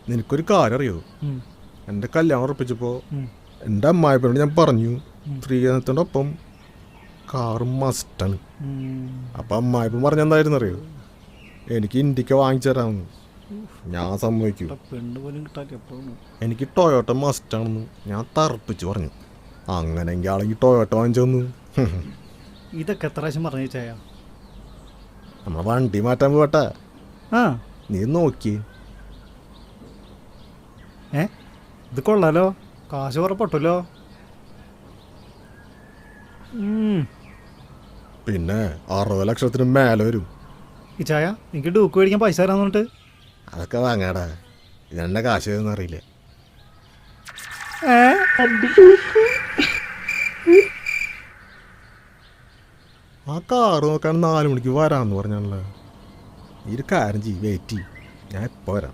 നിനക്കൊരു കാര്യം അറിയോ? എൻ്റെ കല്യാണം ഉറപ്പിച്ചപ്പോൾ എൻ്റെ അമ്മായിപ്പനോട് ഞാൻ പറഞ്ഞു സ്ത്രീധനത്തിൻ്റെ ഒപ്പം കാറ് മസ്റ്റാണ്. അപ്പം അമ്മായിപ്പൻ പറഞ്ഞെന്തായിരുന്നു അറിയോ? എനിക്ക് ഇന്ത്യക്ക് വാങ്ങിച്ചു തരാമെന്ന്. ഞാൻ സമ്മതിക്കൂ. എനിക്ക് ടൊയോട്ട മസ്റ്റാണെന്ന് ഞാൻ തറപ്പിച്ച് പറഞ്ഞു. അങ്ങനെങ്കിൽ ആളെങ്കിൽ ടൊയോട്ട വാങ്ങിച്ചു തന്നു. ഇതൊക്കെ എത്ര പ്രാവശ്യം പറഞ്ഞു ചായ? നമ്മളെ വണ്ടി മാറ്റാൻ പോട്ടെ. നീ നോക്കി. ഇത് കൊള്ളാലോ, കാശ് പുറപ്പെട്ടല്ലോ. പിന്നെ 60 ലക്ഷത്തിന് മേലെ വരും. ഈ ചായ എനിക്ക് ഡൂക്ക് മേടിക്കാൻ പൈസ തരാന്ന് പറഞ്ഞിട്ട്. അതൊക്കെ വാങ്ങാടാ, ഇതെന്നെ കാശ് തരുന്ന അറിയില്ല. ആ കാറ് നോക്കാൻ 4 മണിക്ക് വരാമെന്ന് പറഞ്ഞാണല്ലോ. ഈ ഒരു കാര്യം ചെയ്യ്, വെയിറ്റ് ചെയ്യ്, ഞാൻ എപ്പോൾ വരാം.